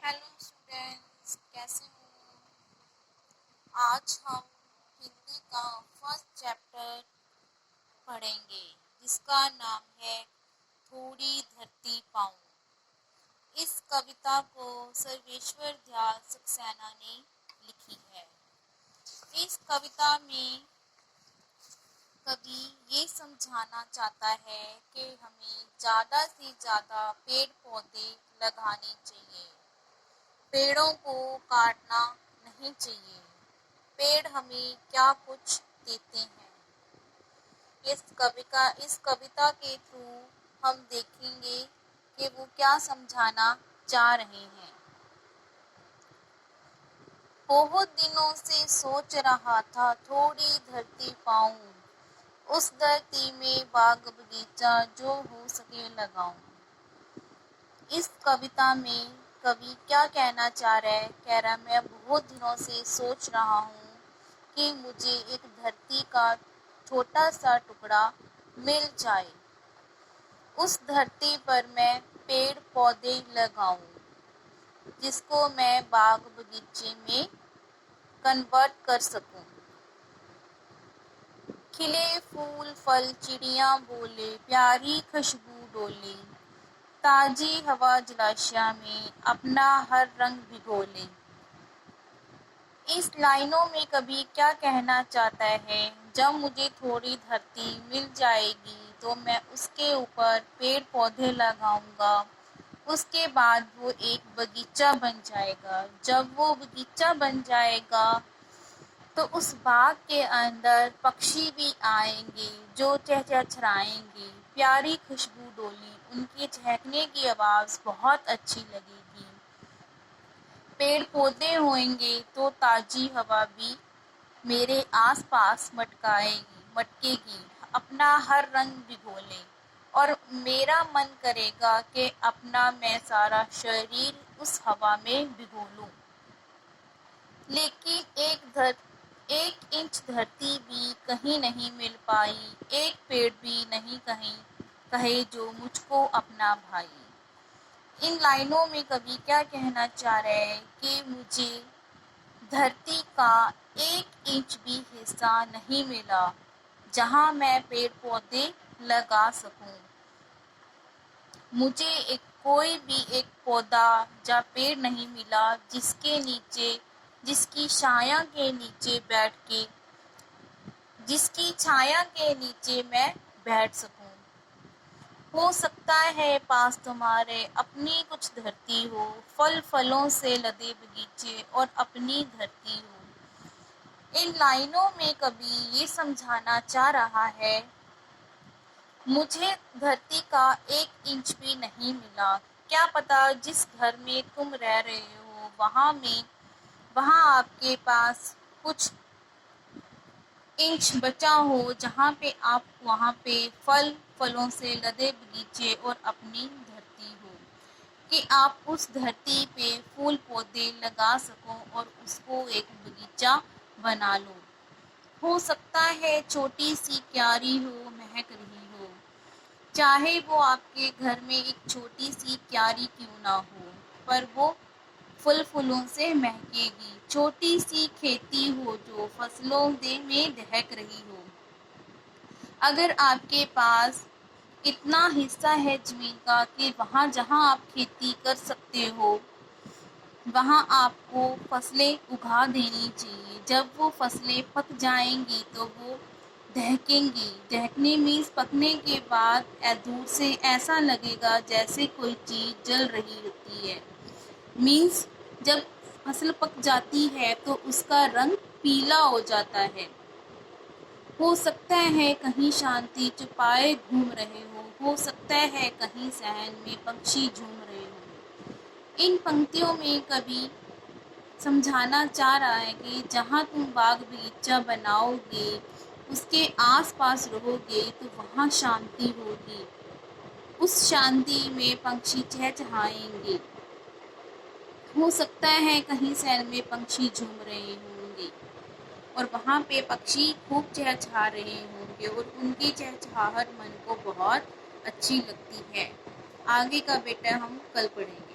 Hello students, कैसे हो? आज हम हिंदी का फर्स्ट चैप्टर पढ़ेंगे जिसका नाम है थोड़ी धरती पाऊं। इस कविता को सर्वेश्वर दयाल सक्सेना ने लिखी है। इस कविता में कवि ये समझाना चाहता है कि हमें ज़्यादा से ज़्यादा पेड़ पौधे लगाने चाहिए, पेड़ों को काटना नहीं चाहिए। पेड़ हमें क्या कुछ देते हैं। इस कविता के थ्रू हम देखेंगे कि वो क्या समझाना चाह रहे हैं। बहुत दिनों से सोच रहा था थोड़ी धरती पाऊं, उस धरती में बाग बगीचा जो हो सके लगाऊं। इस कविता में कवि क्या कहना चाह रहा है? कह रहा है मैं बहुत दिनों से सोच रहा हूँ कि मुझे एक धरती का छोटा सा टुकड़ा मिल जाए, उस धरती पर मैं पेड़ पौधे लगाऊं, जिसको मैं बाग बगीचे में कन्वर्ट कर सकूं। खिले फूल फल चिड़िया बोले, प्यारी खुशबू डोले, ताजी हवा जलाशय में अपना हर रंग भिगोले। इस लाइनों में कवि क्या कहना चाहता है? जब मुझे थोड़ी धरती मिल जाएगी तो मैं उसके ऊपर पेड़ पौधे लगाऊंगा, उसके बाद वो एक बगीचा बन जाएगा। जब वो बगीचा बन जाएगा तो उस बाग के अंदर पक्षी भी आएंगे जो चहचहाएंगे, प्यारी खुशबू डोली, उनके चहकने की आवाज़ बहुत अच्छी लगेगी। पेड़ पौधे होंगे तो ताजी हवा भी मेरे आसपास मटकेगी, अपना हर रंग भिगोले, और मेरा मन करेगा कि अपना मैं सारा शरीर उस हवा में भिगो लूं। लेकिन एक इंच धरती भी कहीं नहीं मिल पाई, एक पेड़ भी नहीं कहीं कहे जो मुझको अपना भाई। इन लाइनों में कवि क्या कहना चाह रहे हैं कि मुझे धरती का एक इंच भी हिस्सा नहीं मिला जहां मैं पेड़ पौधे लगा सकूं। मुझे कोई भी एक पौधा या पेड़ नहीं मिला जिसकी छाया के नीचे मैं बैठ सकूं। हो सकता है पास तुम्हारे अपनी कुछ धरती हो, फल फलों से लदे बगीचे और अपनी धरती हो। इन लाइनों में कवि ये समझाना चाह रहा है, मुझे धरती का एक इंच भी नहीं मिला। क्या पता जिस घर में तुम रह रहे हो वहाँ आपके पास कुछ इंच बचा हो, जहाँ पे आप वहाँ पे फलों से लदे बगीचे और अपनी धरती हो, कि आप उस धरती पे फूल पौधे लगा सको और उसको एक बगीचा बना लो। हो सकता है छोटी सी क्यारी हो, महक रही हो, चाहे वो आपके घर में एक छोटी सी क्यारी क्यों ना हो, पर वो फूलों से महकेगी। छोटी सी खेती हो जो फसलों में दहक रही हो। अगर आपके पास इतना हिस्सा है जमीन का कि वहाँ जहाँ आप खेती कर सकते हो वहाँ आपको फसलें उगा देनी चाहिए। जब वो फसलें पक जाएंगी तो वो दहकेंगी। दहकने मीन्स पकने के बाद दूर से ऐसा लगेगा जैसे कोई चीज़ जल रही होती है। मीन्स जब फसल पक जाती है तो उसका रंग पीला हो जाता है। हो सकता है कहीं शांति चुपाए घूम रहे हो सकता है कहीं सहन में पक्षी झूम रहे हो। इन पंक्तियों में कवि समझाना चाह रहा है कि जहाँ तुम बाग बगीचा बनाओगे, उसके आसपास रहोगे तो वहाँ शांति होगी। उस शांति में पक्षी चहचहाएंगे। हो सकता है कहीं शहर में पंछी झूम रहे होंगे और वहाँ पे पक्षी खूब चहचहा रहे होंगे और उनकी चहचहाहट मन को बहुत अच्छी लगती है। आगे का बेटा हम कल पढ़ेंगे।